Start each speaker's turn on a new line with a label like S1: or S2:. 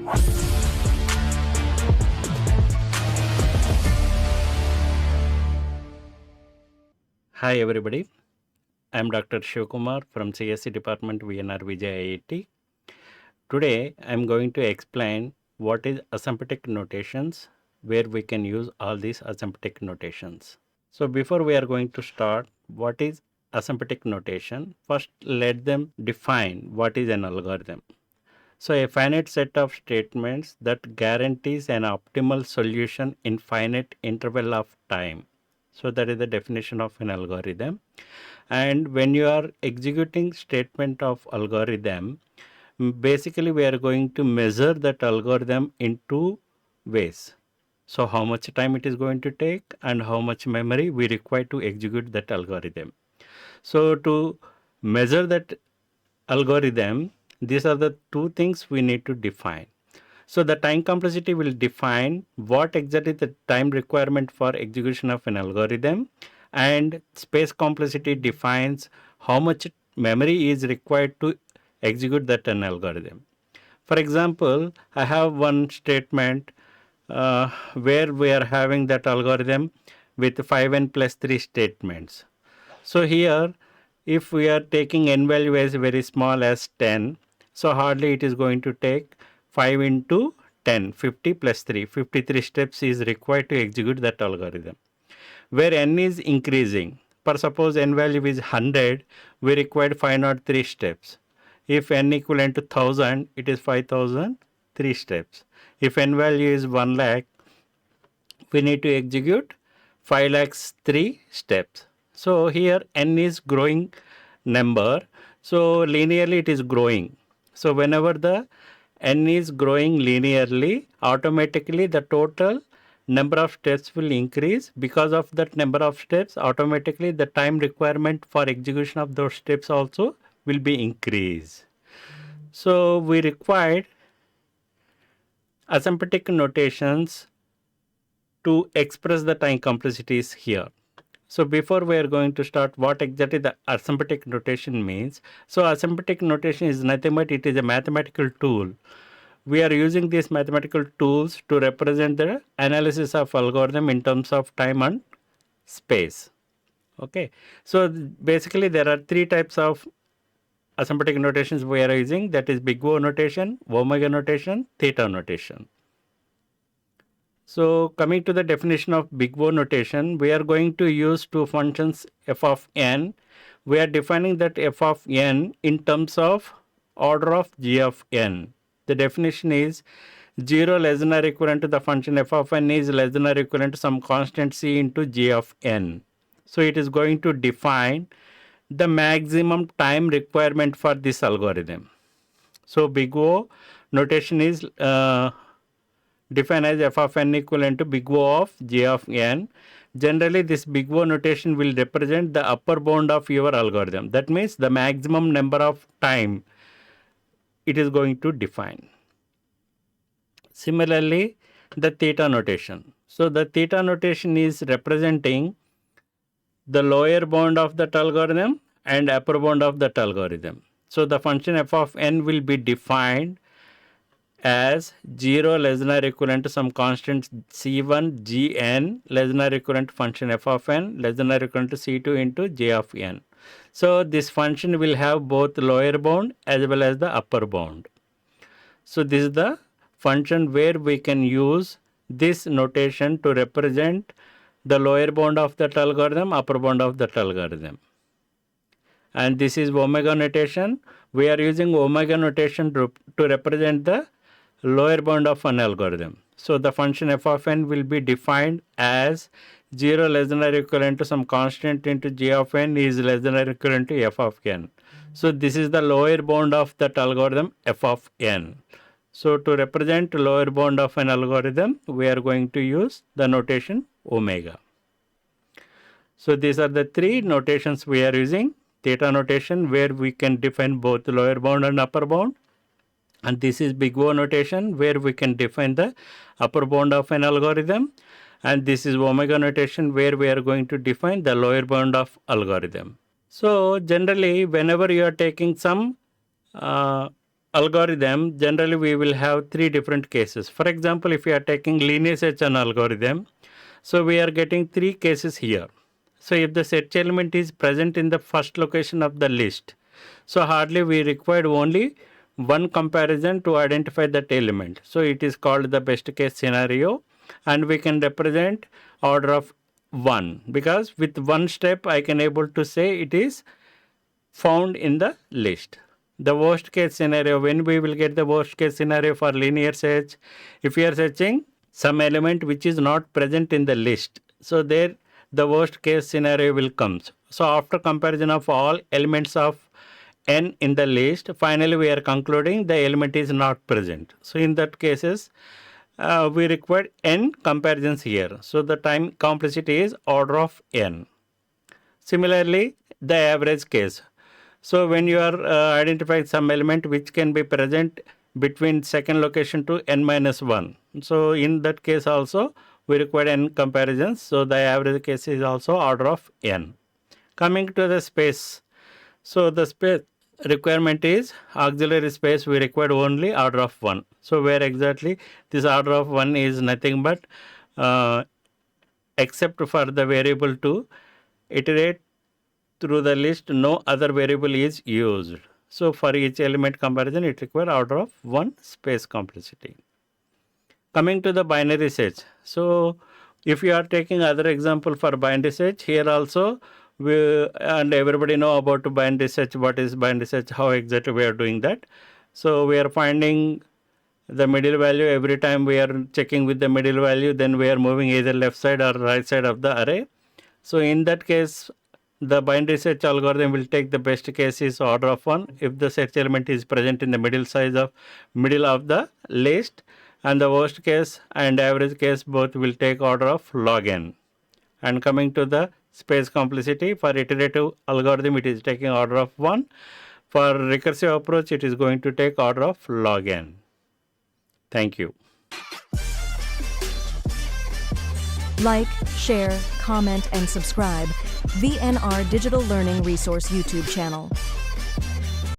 S1: Hi everybody, I am Dr. Siva Kumar from CSC Department VNR VJEC. Today I am going to explain what is asymptotic notations, where we can use all these asymptotic notations. So before we are going to start, what is asymptotic notation? First let them define what is an algorithm. So a finite set of statements that guarantees an optimal solution in finite interval of time. So that is the definition of an algorithm. And when you are executing statement of algorithm, basically we are going to measure that algorithm in two ways. So how much time it is going to take and how much memory we require to execute that algorithm. So to measure that algorithm, these are the two things we need to define. So the time complexity will define what exactly the time requirement for execution of an algorithm, and space complexity defines how much memory is required to execute that an algorithm. For example, I have one statement where we are having that algorithm with 5n plus 3 statements. So here, if we are taking n value as very small as 10, so hardly it is going to take 5 into 10, 50 plus 3, 53 steps is required to execute that algorithm. Where n is increasing, for suppose n value is 100, we require 503 steps. If n equivalent to 1000, it is 5003 steps. If n value is 1 lakh, we need to execute 5 lakhs 3 steps. So here n is growing number, so linearly it is growing. So whenever the n is growing linearly, automatically the total number of steps will increase. Because of that number of steps, automatically the time requirement for execution of those steps also will be increased. So we required asymptotic notations to express the time complexities here. So before we are going to start what exactly the asymptotic notation means. So asymptotic notation is nothing but it is a mathematical tool. We are using these mathematical tools to represent the analysis of algorithm in terms of time and space. Okay. So basically there are three types of asymptotic notations we are using, that is big O notation, omega notation, theta notation. So coming to the definition of big O notation, we are going to use two functions f of n. We are defining that f of n in terms of order of g of n. The definition is 0 less than or equivalent to the function f of n is less than or equivalent to some constant c into g of n. So it is going to define the maximum time requirement for this algorithm. So big O notation is defined as f of n equivalent to big O of g of n. Generally, this big O notation will represent the upper bound of your algorithm. That means the maximum number of time it is going to define. Similarly, the theta notation. So the theta notation is representing the lower bound of that algorithm and upper bound of that algorithm. So the function f of n will be defined as 0 less than or equivalent to some constant c1 gn less than or equivalent to function f of n less than or equivalent to c2 into j of n. So this function will have both lower bound as well as the upper bound. So this is the function where we can use this notation to represent the lower bound of that algorithm, upper bound of that algorithm. And this is omega notation. We are using omega notation to represent the lower bound of an algorithm. So the function f of n will be defined as 0 less than or equivalent to some constant into g of n is less than or equivalent to f of n. So this is the lower bound of that algorithm f of n. So to represent lower bound of an algorithm, we are going to use the notation omega. So these are the three notations we are using. Theta notation, where we can define both lower bound and upper bound. And this is big O notation, where we can define the upper bound of an algorithm. And this is omega notation, where we are going to define the lower bound of algorithm. So generally, whenever you are taking some algorithm, generally we will have three different cases. For example, if you are taking linear search on algorithm, so we are getting three cases here. So if the search element is present in the first location of the list, so hardly we required only one comparison to identify that element. So it is called the best case scenario, and we can represent order of 1, because with one step I can able to say it is found in the list. The worst case scenario, when we will get the worst case scenario for linear search, if we are searching some element which is not present in the list, so there the worst case scenario will come. So after comparison of all elements of n in the list, finally we are concluding the element is not present. So in that cases, we require n comparisons here. So the time complexity is order of n. Similarly, the average case. So when you are identifying some element which can be present between second location to n minus 1. So in that case also we require n comparisons. So the average case is also order of n. Coming to the space. So the space requirement is auxiliary space, we require only order of 1. So where exactly this order of 1 is nothing but except for the variable to iterate through the list, no other variable is used. So for each element comparison, it requires order of 1 space complexity. Coming to the binary search. So if you are taking other example for binary search, here also and everybody know about binary search, what is binary search, how exactly we are doing that. So we are finding the middle value every time we are checking with the middle value, then we are moving either left side or right side of the array. So in that case, the binary search algorithm will take the best case is order of 1 if the search element is present in the middle of the list, and the worst case and average case both will take order of log n. And coming to the space complexity, for iterative algorithm it is taking order of 1. For recursive approach it is going to take order of log n. Thank you.
S2: Like, share, comment, and subscribe VNR Digital Learning Resource YouTube channel.